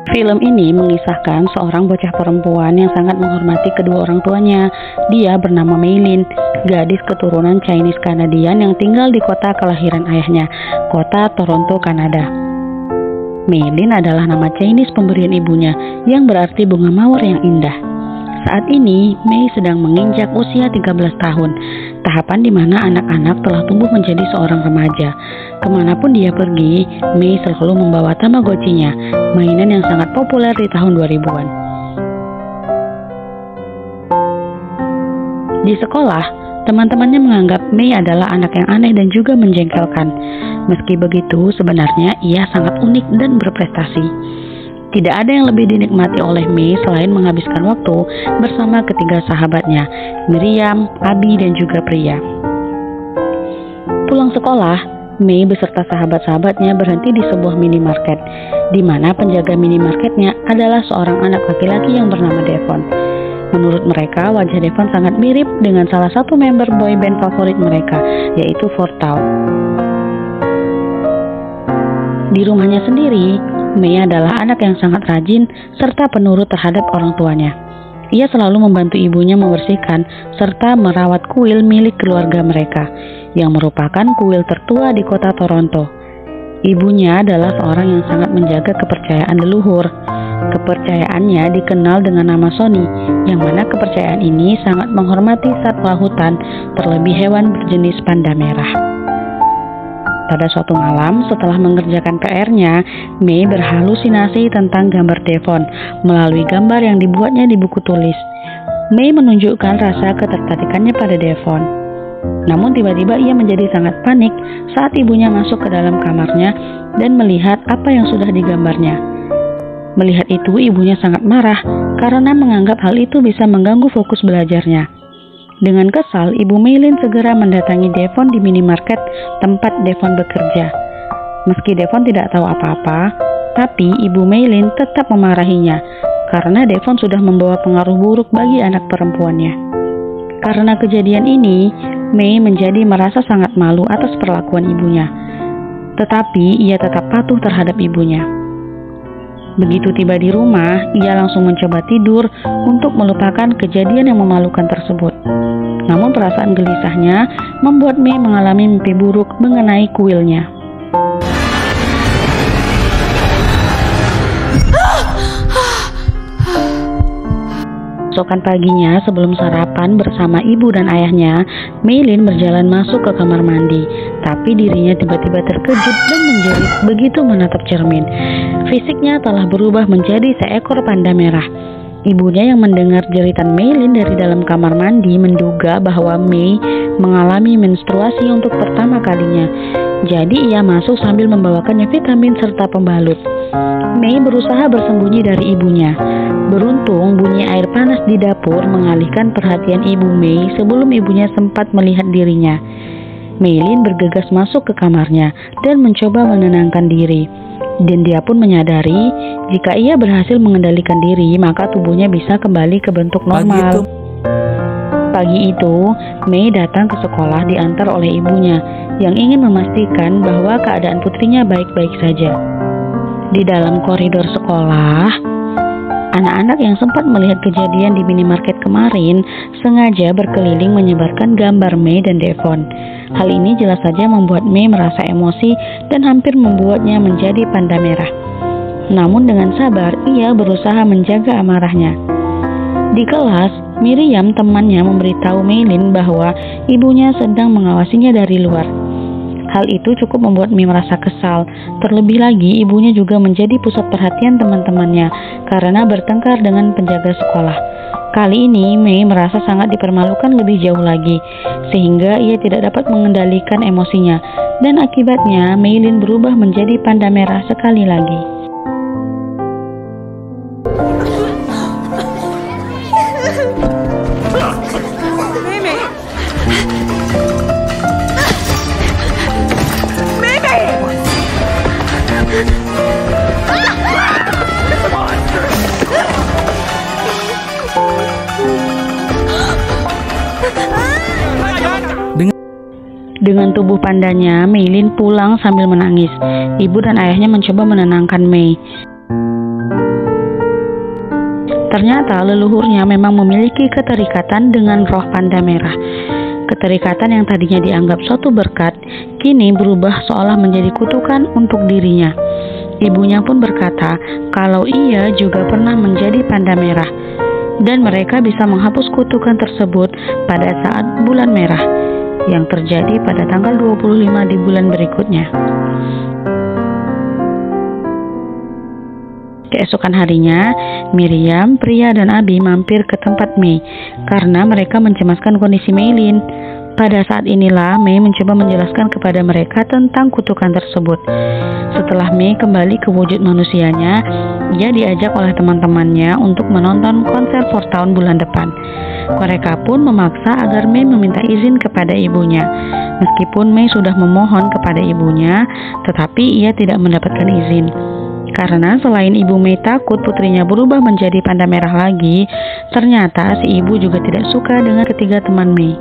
Film ini mengisahkan seorang bocah perempuan yang sangat menghormati kedua orang tuanya. Dia bernama Meilin, gadis keturunan Chinese Kanadian yang tinggal di kota kelahiran ayahnya, kota Toronto, Kanada. Meilin adalah nama Chinese pemberian ibunya yang berarti bunga mawar yang indah. Saat ini, Mei sedang menginjak usia 13 tahun, tahapan di mana anak-anak telah tumbuh menjadi seorang remaja. Kemanapun dia pergi, Mei selalu membawa Tamagotchi-nya, mainan yang sangat populer di tahun 2000-an. Di sekolah, teman-temannya menganggap Mei adalah anak yang aneh dan juga menjengkelkan. Meski begitu, sebenarnya ia sangat unik dan berprestasi. Tidak ada yang lebih dinikmati oleh Mei selain menghabiskan waktu bersama ketiga sahabatnya, Miriam, Abi, dan juga Priya. Pulang sekolah, Mei beserta sahabat-sahabatnya berhenti di sebuah minimarket, di mana penjaga minimarketnya adalah seorang anak laki-laki yang bernama Devon. Menurut mereka, wajah Devon sangat mirip dengan salah satu member boy band favorit mereka, yaitu Four Tou. Di rumahnya sendiri, Mei adalah anak yang sangat rajin serta penurut terhadap orang tuanya. Ia selalu membantu ibunya membersihkan serta merawat kuil milik keluarga mereka, yang merupakan kuil tertua di kota Toronto. Ibunya adalah seorang yang sangat menjaga kepercayaan leluhur. Kepercayaannya dikenal dengan nama Sony, yang mana kepercayaan ini sangat menghormati satwa hutan, terlebih hewan berjenis panda merah. Pada suatu malam, setelah mengerjakan PR-nya, Mei berhalusinasi tentang gambar Devon melalui gambar yang dibuatnya di buku tulis. Mei menunjukkan rasa ketertarikannya pada Devon. Namun tiba-tiba ia menjadi sangat panik saat ibunya masuk ke dalam kamarnya dan melihat apa yang sudah digambarnya. Melihat itu, ibunya sangat marah karena menganggap hal itu bisa mengganggu fokus belajarnya. Dengan kesal, Ibu Meilin segera mendatangi Devon di minimarket tempat Devon bekerja. Meski Devon tidak tahu apa-apa, tapi Ibu Meilin tetap memarahinya karena Devon sudah membawa pengaruh buruk bagi anak perempuannya. Karena kejadian ini, Mei menjadi merasa sangat malu atas perlakuan ibunya. Tetapi ia tetap patuh terhadap ibunya. Begitu tiba di rumah, ia langsung mencoba tidur untuk melupakan kejadian yang memalukan tersebut. Namun perasaan gelisahnya membuat Mei mengalami mimpi buruk mengenai kuilnya. Keesokan paginya, sebelum sarapan bersama ibu dan ayahnya, Meilin berjalan masuk ke kamar mandi. Tapi dirinya tiba-tiba terkejut dan menjerit begitu menatap cermin. Fisiknya telah berubah menjadi seekor panda merah. Ibunya yang mendengar jeritan Meilin dari dalam kamar mandi menduga bahwa Mei mengalami menstruasi untuk pertama kalinya. Jadi ia masuk sambil membawakannya vitamin serta pembalut. Mei berusaha bersembunyi dari ibunya. Beruntung bunyi air panas di dapur mengalihkan perhatian ibu Mei sebelum ibunya sempat melihat dirinya. Meilin bergegas masuk ke kamarnya dan mencoba menenangkan diri. Dan dia pun menyadari jika ia berhasil mengendalikan diri, maka tubuhnya bisa kembali ke bentuk normal. Pagi itu, Mei datang ke sekolah diantar oleh ibunya yang ingin memastikan bahwa keadaan putrinya baik-baik saja. Di dalam koridor sekolah, anak-anak yang sempat melihat kejadian di minimarket kemarin sengaja berkeliling menyebarkan gambar Mei dan Devon. Hal ini jelas saja membuat Mei merasa emosi dan hampir membuatnya menjadi panda merah. Namun dengan sabar, ia berusaha menjaga amarahnya. Di kelas, Miriam temannya memberitahu Meilin bahwa ibunya sedang mengawasinya dari luar. Hal itu cukup membuat Mei merasa kesal. Terlebih lagi, ibunya juga menjadi pusat perhatian teman-temannya karena bertengkar dengan penjaga sekolah. Kali ini, Mei merasa sangat dipermalukan lebih jauh lagi, sehingga ia tidak dapat mengendalikan emosinya. Dan akibatnya, Meilin berubah menjadi panda merah sekali lagi. Dengan tubuh pandanya, Meilin pulang sambil menangis. Ibu dan ayahnya mencoba menenangkan Mei. Ternyata leluhurnya memang memiliki keterikatan dengan roh panda merah. Keterikatan yang tadinya dianggap suatu berkat, kini berubah seolah menjadi kutukan untuk dirinya. Ibunya pun berkata kalau ia juga pernah menjadi panda merah, dan mereka bisa menghapus kutukan tersebut pada saat bulan merah, yang terjadi pada tanggal 25 di bulan berikutnya. Keesokan harinya, Miriam, Pria, dan Abi mampir ke tempat Mei karena mereka mencemaskan kondisi Meilin. Pada saat inilah Mei mencoba menjelaskan kepada mereka tentang kutukan tersebut. Setelah Mei kembali ke wujud manusianya, ia diajak oleh teman-temannya untuk menonton konser 4 tahun bulan depan. Mereka pun memaksa agar Mei meminta izin kepada ibunya. Meskipun Mei sudah memohon kepada ibunya, tetapi ia tidak mendapatkan izin. Karena selain ibu Mei takut putrinya berubah menjadi panda merah lagi, ternyata si ibu juga tidak suka dengan ketiga teman Mei.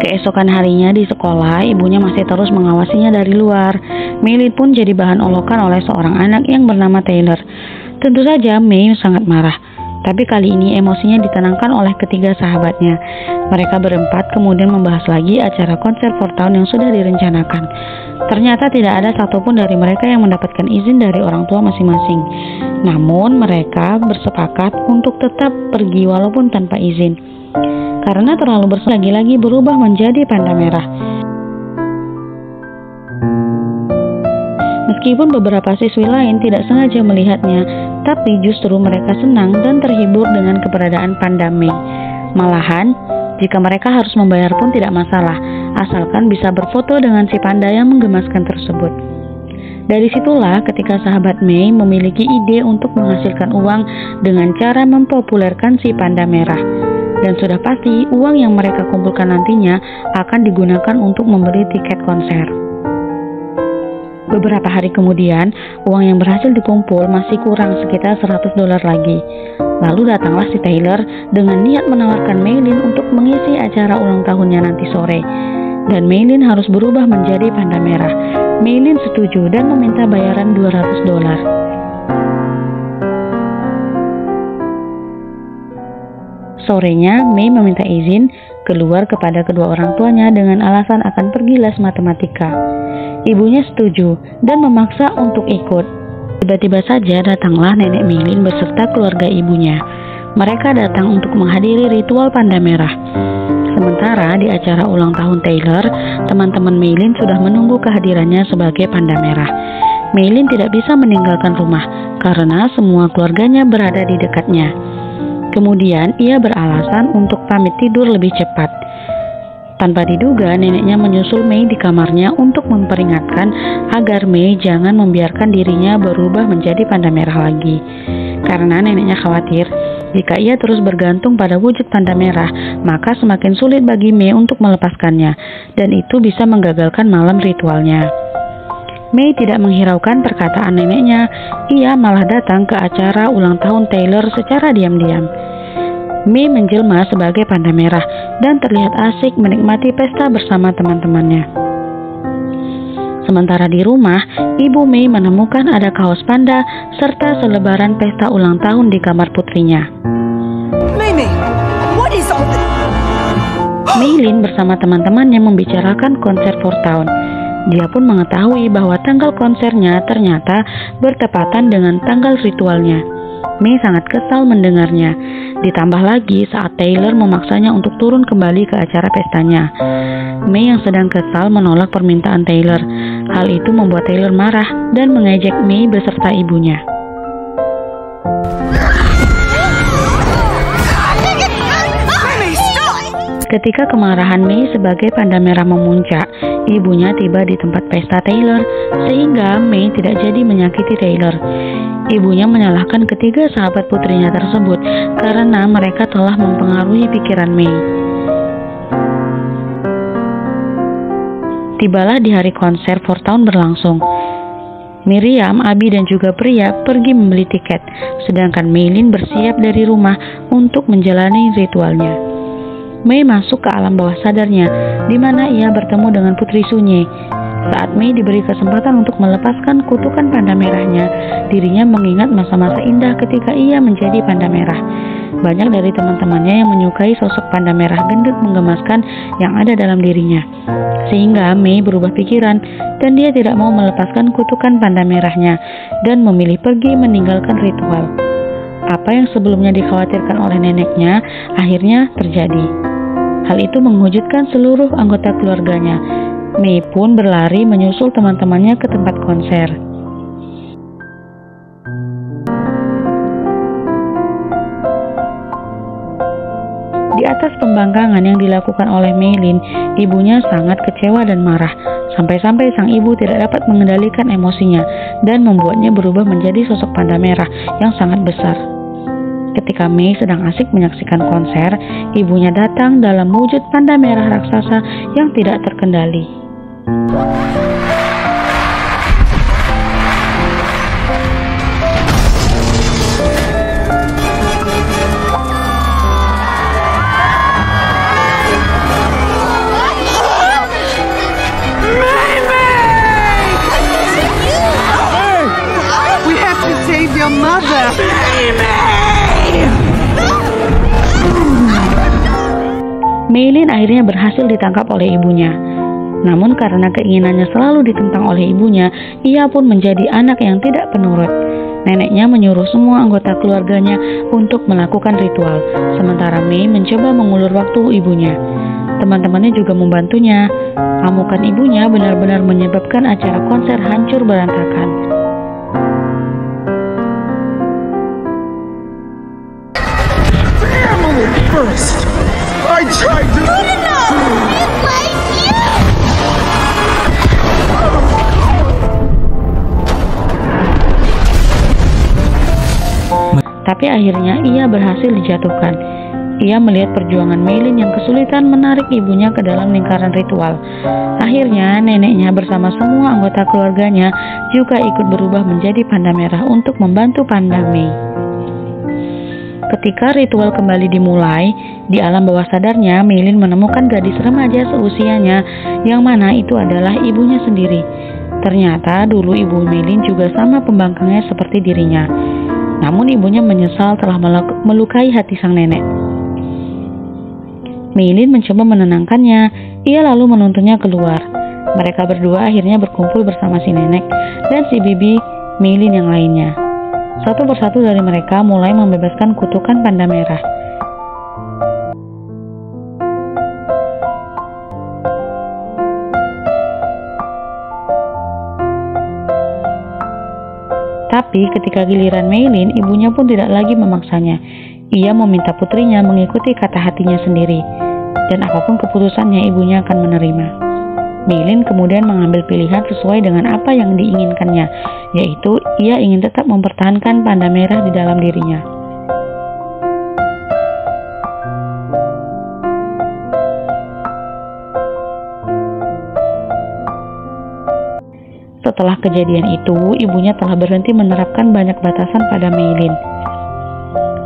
Keesokan harinya di sekolah, ibunya masih terus mengawasinya dari luar. Meilin pun jadi bahan olokan oleh seorang anak yang bernama Taylor. Tentu saja Mei sangat marah, tapi kali ini emosinya ditenangkan oleh ketiga sahabatnya. Mereka berempat kemudian membahas lagi acara konser 4 tahun yang sudah direncanakan. Ternyata tidak ada satupun dari mereka yang mendapatkan izin dari orang tua masing-masing. Namun mereka bersepakat untuk tetap pergi walaupun tanpa izin, karena terlalu besar lagi-lagi berubah menjadi panda merah. Meskipun beberapa siswi lain tidak sengaja melihatnya, tapi justru mereka senang dan terhibur dengan keberadaan panda Mei. Malahan, jika mereka harus membayar pun tidak masalah, asalkan bisa berfoto dengan si panda yang menggemaskan tersebut. Dari situlah ketika sahabat Mei memiliki ide untuk menghasilkan uang dengan cara mempopulerkan si panda merah. Dan sudah pasti uang yang mereka kumpulkan nantinya akan digunakan untuk membeli tiket konser. Beberapa hari kemudian, uang yang berhasil dikumpul masih kurang sekitar $100 lagi. Lalu datanglah si Taylor dengan niat menawarkan Meilin untuk mengisi acara ulang tahunnya nanti sore. Dan Meilin harus berubah menjadi panda merah. Meilin setuju dan meminta bayaran $200. Sorenya, Mei meminta izin keluar kepada kedua orang tuanya dengan alasan akan pergi les matematika. Ibunya setuju dan memaksa untuk ikut. Tiba-tiba saja datanglah nenek Meilin beserta keluarga ibunya. Mereka datang untuk menghadiri ritual panda merah. Sementara di acara ulang tahun Taylor, teman-teman Meilin sudah menunggu kehadirannya sebagai panda merah. Meilin tidak bisa meninggalkan rumah karena semua keluarganya berada di dekatnya. Kemudian ia beralasan untuk pamit tidur lebih cepat. Tanpa diduga, neneknya menyusul Mei di kamarnya untuk memperingatkan agar Mei jangan membiarkan dirinya berubah menjadi panda merah lagi. Karena neneknya khawatir, jika ia terus bergantung pada wujud panda merah, maka semakin sulit bagi Mei untuk melepaskannya, dan itu bisa menggagalkan malam ritualnya. Mei tidak menghiraukan perkataan neneknya, ia malah datang ke acara ulang tahun Taylor secara diam-diam. Mei menjelma sebagai panda merah dan terlihat asik menikmati pesta bersama teman-temannya. Sementara di rumah, ibu Mei menemukan ada kaos panda serta selebaran pesta ulang tahun di kamar putrinya. Meilin bersama teman-temannya membicarakan konser 4 tahun. Dia pun mengetahui bahwa tanggal konsernya ternyata bertepatan dengan tanggal ritualnya. Mei sangat kesal mendengarnya. Ditambah lagi saat Taylor memaksanya untuk turun kembali ke acara pestanya. Mei yang sedang kesal menolak permintaan Taylor. Hal itu membuat Taylor marah dan mengejek Mei beserta ibunya. Ketika kemarahan Mei sebagai panda merah memuncak, ibunya tiba di tempat pesta Taylor, sehingga Mei tidak jadi menyakiti Taylor. Ibunya menyalahkan ketiga sahabat putrinya tersebut karena mereka telah mempengaruhi pikiran Mei. Tibalah di hari konser 4 tahun berlangsung. Miriam, Abi, dan juga Pria pergi membeli tiket, sedangkan Meilin bersiap dari rumah untuk menjalani ritualnya. Mei masuk ke alam bawah sadarnya, di mana ia bertemu dengan Putri Sunyi. Saat Mei diberi kesempatan untuk melepaskan kutukan panda merahnya, dirinya mengingat masa-masa indah ketika ia menjadi panda merah. Banyak dari teman-temannya yang menyukai sosok panda merah gendut menggemaskan yang ada dalam dirinya. Sehingga Mei berubah pikiran dan dia tidak mau melepaskan kutukan panda merahnya dan memilih pergi meninggalkan ritual. Apa yang sebelumnya dikhawatirkan oleh neneknya akhirnya terjadi. Hal itu mengejutkan seluruh anggota keluarganya. Mei pun berlari menyusul teman-temannya ke tempat konser. Di atas pembangkangan yang dilakukan oleh Meilin, ibunya sangat kecewa dan marah, sampai-sampai sang ibu tidak dapat mengendalikan emosinya dan membuatnya berubah menjadi sosok panda merah yang sangat besar. Ketika Mei sedang asik menyaksikan konser, ibunya datang dalam wujud panda merah raksasa yang tidak terkendali. Meilin akhirnya berhasil ditangkap oleh ibunya. Namun karena keinginannya selalu ditentang oleh ibunya, ia pun menjadi anak yang tidak penurut. Neneknya menyuruh semua anggota keluarganya untuk melakukan ritual, sementara Mei mencoba mengulur waktu ibunya. Teman-temannya juga membantunya. Amukan ibunya benar-benar menyebabkan acara konser hancur berantakan. I tried to... Tapi akhirnya ia berhasil dijatuhkan. Ia melihat perjuangan Meilin yang kesulitan menarik ibunya ke dalam lingkaran ritual. Akhirnya neneknya bersama semua anggota keluarganya juga ikut berubah menjadi panda merah untuk membantu panda Mei. Ketika ritual kembali dimulai, di alam bawah sadarnya Meilin menemukan gadis remaja seusianya yang mana itu adalah ibunya sendiri. Ternyata dulu ibu Meilin juga sama pembangkangnya seperti dirinya. Namun ibunya menyesal telah melukai hati sang nenek. Meilin mencoba menenangkannya. Ia lalu menuntunnya keluar. Mereka berdua akhirnya berkumpul bersama si nenek dan si bibi Meilin yang lainnya. Satu persatu dari mereka mulai membebaskan kutukan panda merah. Tapi ketika giliran Meilin, ibunya pun tidak lagi memaksanya. Ia meminta putrinya mengikuti kata hatinya sendiri, dan apapun keputusannya ibunya akan menerima. Meilin kemudian mengambil pilihan sesuai dengan apa yang diinginkannya, yaitu ia ingin tetap mempertahankan panda merah di dalam dirinya. Setelah kejadian itu, ibunya telah berhenti menerapkan banyak batasan pada Meilin.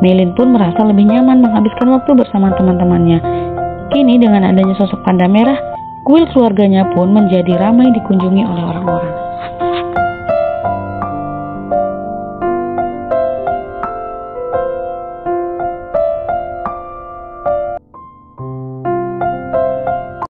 Meilin pun merasa lebih nyaman menghabiskan waktu bersama teman-temannya. Kini dengan adanya sosok panda merah, kuil keluarganya pun menjadi ramai dikunjungi oleh orang-orang.